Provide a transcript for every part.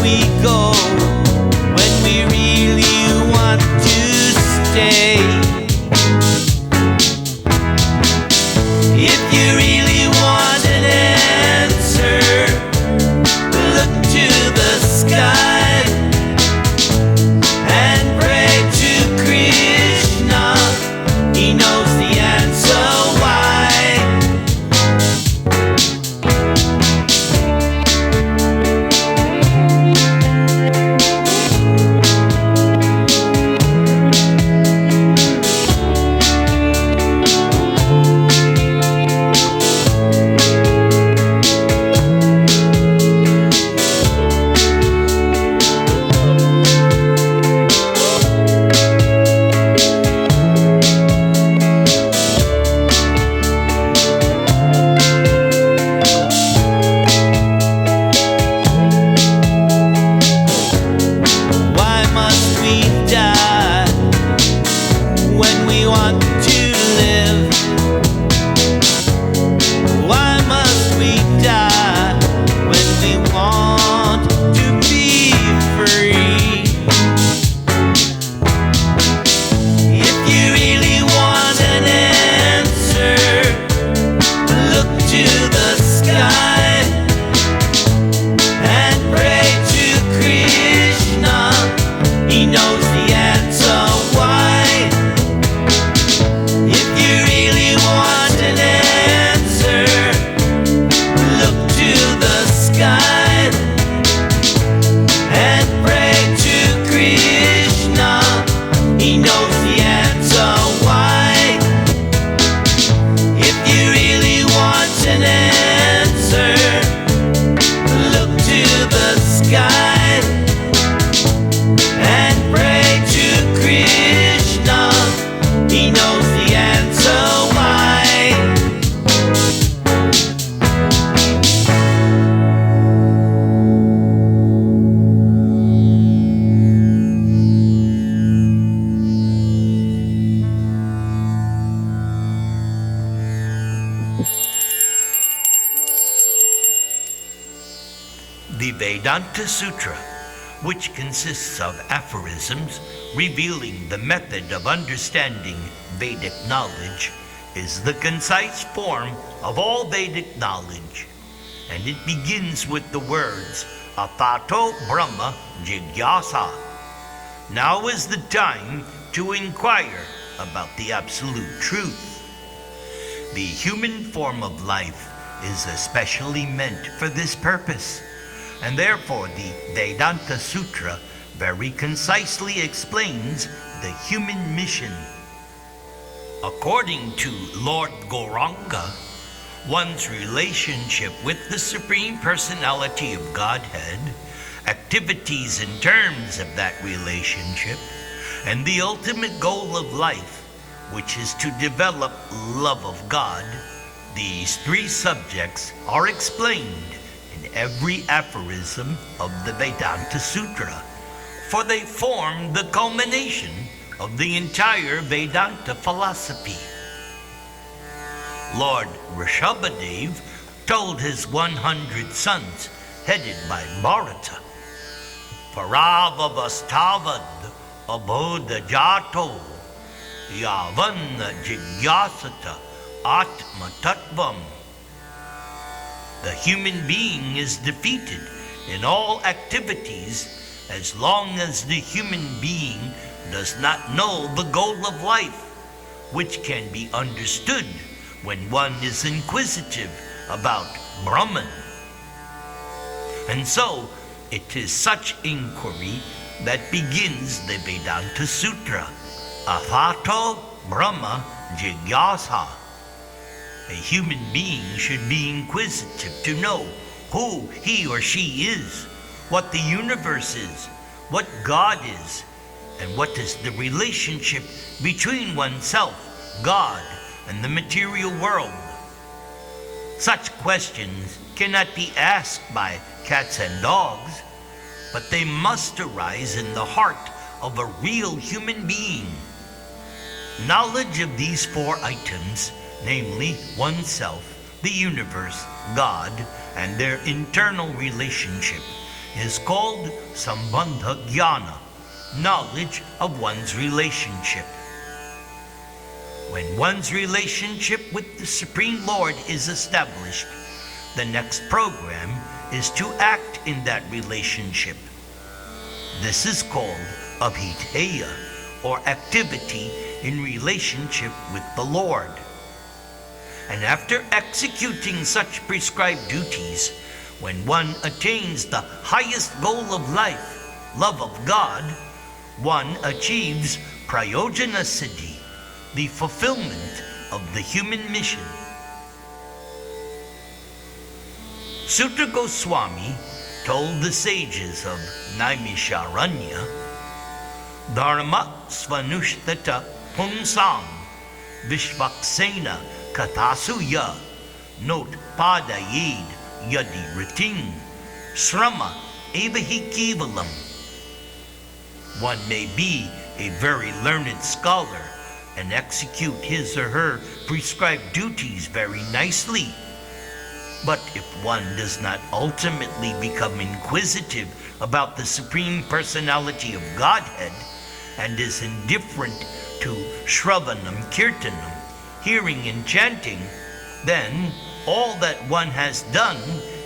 we go when we really want to stay? If you really want an answer, look to the sky and pray to Krishna. He knows the answer why. The Vedanta Sutra, which consists of aphorisms revealing the method of understanding Vedic knowledge, is the concise form of all Vedic knowledge, and it begins with the words Atato Brahma Jigyasa. Now is the time to inquire about the absolute truth. The human form of life is especially meant for this purpose, and therefore the Vedanta Sutra very concisely explains the human mission. According to Lord Gauranga, one's relationship with the Supreme Personality of Godhead, activities in terms of that relationship, and the ultimate goal of life, which is to develop love of God, these three subjects are explained in every aphorism of the Vedanta Sutra, for they form the culmination of the entire Vedanta philosophy. Lord Rishabhadev told his 100 sons, headed by Bharata, Paravavastavad abodha jato yavan jigyasata atma tattvam. The human being is defeated in all activities as long as the human being does not know the goal of life, which can be understood when one is inquisitive about Brahman. And so, it is such inquiry that begins the Vedanta Sutra, Athato Brahma Jigyasa. A human being should be inquisitive to know who he or she is, what the universe is, what God is, and what is the relationship between oneself, God, and the material world. Such questions cannot be asked by cats and dogs, but they must arise in the heart of a real human being. Knowledge of these four items, namely oneself, the universe, God, and their internal relationship, is called sambandha jnana, knowledge of one's relationship. When one's relationship with the Supreme Lord is established, the next program is to act in that relationship. This is called abhidheya, or activity in relationship with the Lord. And after executing such prescribed duties, when one attains the highest goal of life, love of God, one achieves prayojana siddhi, the fulfillment of the human mission. Sutra Goswami told the sages of Naimisharanya, Dharma svanushtata pungsam vishvaksena kathasuya not padayed yadi riting srama evahi kevalam. One may be a very learned scholar and execute his or her prescribed duties very nicely. But if one does not ultimately become inquisitive about the Supreme Personality of Godhead and is indifferent to Shravanam Kirtanam, hearing and chanting, then all that one has done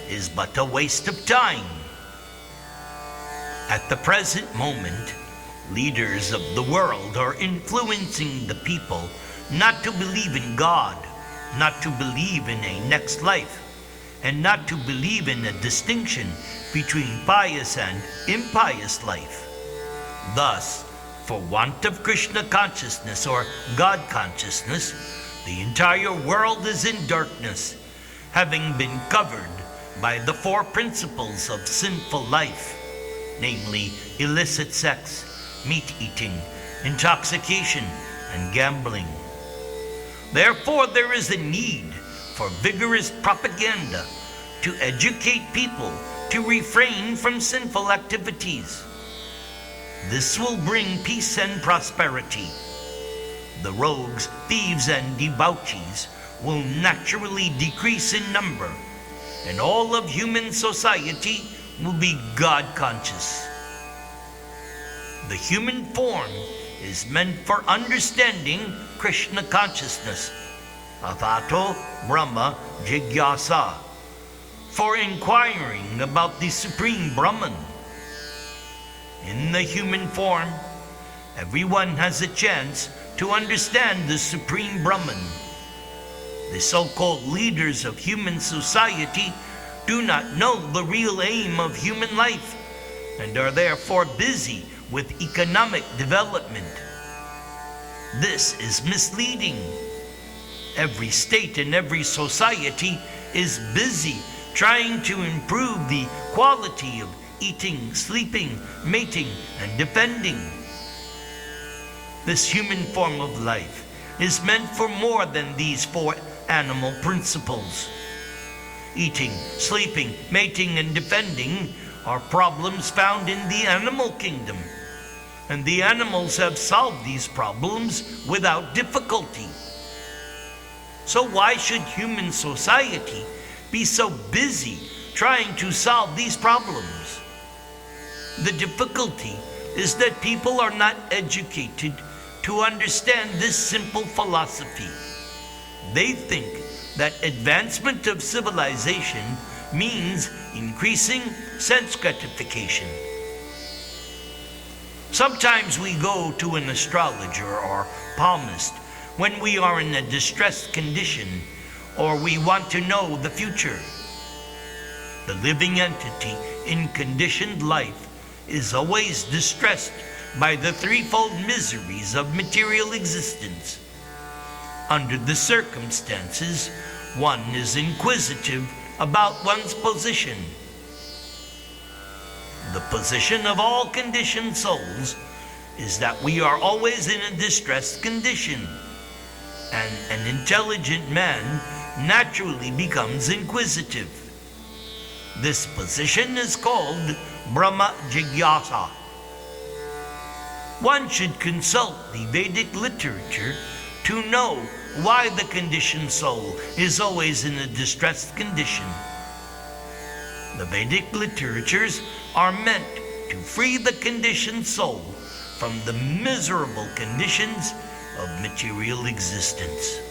is but a waste of time. At the present moment, leaders of the world are influencing the people not to believe in God, not to believe in a next life, and not to believe in a distinction between pious and impious life. Thus, for want of Krishna consciousness or God consciousness, the entire world is in darkness, having been covered by the four principles of sinful life, namely illicit sex, meat eating, intoxication, and gambling. Therefore, there is a need for vigorous propaganda to educate people to refrain from sinful activities. This will bring peace and prosperity. The rogues, thieves, and debauchees will naturally decrease in number, and all of human society will be God conscious. The human form is meant for understanding Krishna consciousness, Athato Brahma Jigyasa, for inquiring about the Supreme Brahman. In the human form, everyone has a chance to understand the Supreme Brahman. The so-called leaders of human society do not know the real aim of human life and are therefore busy with economic development. This is misleading. Every state and every society is busy trying to improve the quality of eating, sleeping, mating, and defending. This human form of life is meant for more than these four animal principles. Eating, sleeping, mating, and defending are problems found in the animal kingdom, and the animals have solved these problems without difficulty. So why should human society be so busy trying to solve these problems? The difficulty is that people are not educated to understand this simple philosophy. They think that advancement of civilization means increasing sense gratification. Sometimes we go to an astrologer or palmist when we are in a distressed condition or we want to know the future. The living entity in conditioned life is always distressed by the threefold miseries of material existence. Under the circumstances, one is inquisitive about one's position. The position of all conditioned souls is that we are always in a distressed condition, and an intelligent man naturally becomes inquisitive. This position is called Brahma Jigyasa. One should consult the Vedic literature to know why the conditioned soul is always in a distressed condition. The Vedic literatures are meant to free the conditioned soul from the miserable conditions of material existence.